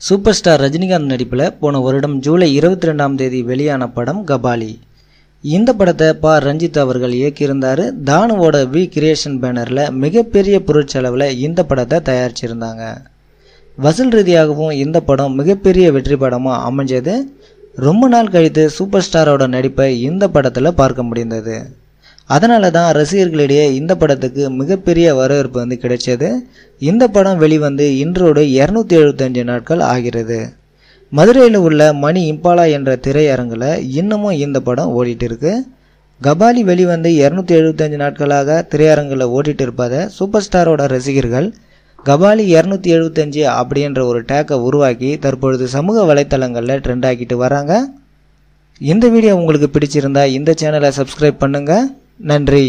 Super star Rajinikanth நடிப்பில் போன வருடம் ஜூலை 22ஆம் தேதி வெளியான படம் கபாலி. இந்த படத்தை ரஞ்சித் அவர்கள் இயக்கியிருந்தார். தானுவோட வி கிரியேஷன் பேனரில் மிகப்பெரிய பொருட்செலவில் இந்த படத்தை தயாரிச்சிருந்தாங்க. வசூல் ரீதியாகவும் இந்த படம் மிகப்பெரிய வெற்றி படமாக அமைஞ்சது. ரொம்ப நாள் கழித்து சூப்பர் ஸ்டாரோட நடிப்பை இந்த படத்தில் பார்க்க முடிந்தது. அதனால தான் ரசிகர்களிடையே இந்த படத்துக்கு மிகப்பெரிய வரவேற்பு கிடைச்சது. இந்த படம் வெளிவந்து இன்றோடு 275 நாட்கள் ஆகிறது. மதுரையில் உள்ள மணி இம்பாலா என்ற திரையரங்கில் இன்னமும் இந்த படம் ஓடிட்டு இருக்கு. கபாலி வெளிவந்து 275 நாட்களாக திரையரங்கில் ஓடிட்டு இருப்பதை சூப்பர் ஸ்டாரோட ரசிகர்கள் கபாலி 275 அப்படின்ற ஒரு டேக்கை உருவாக்கி தற்பொழுது சமூக வலைத்தளங்களில் ட்ரெண்ட் ஆக்கிட்டு வராங்க. இந்த வீடியோ உங்களுக்கு பிடிச்சிருந்தா இந்த சேனலை சப்ஸ்கிரைப் பண்ணுங்க. நன்றி.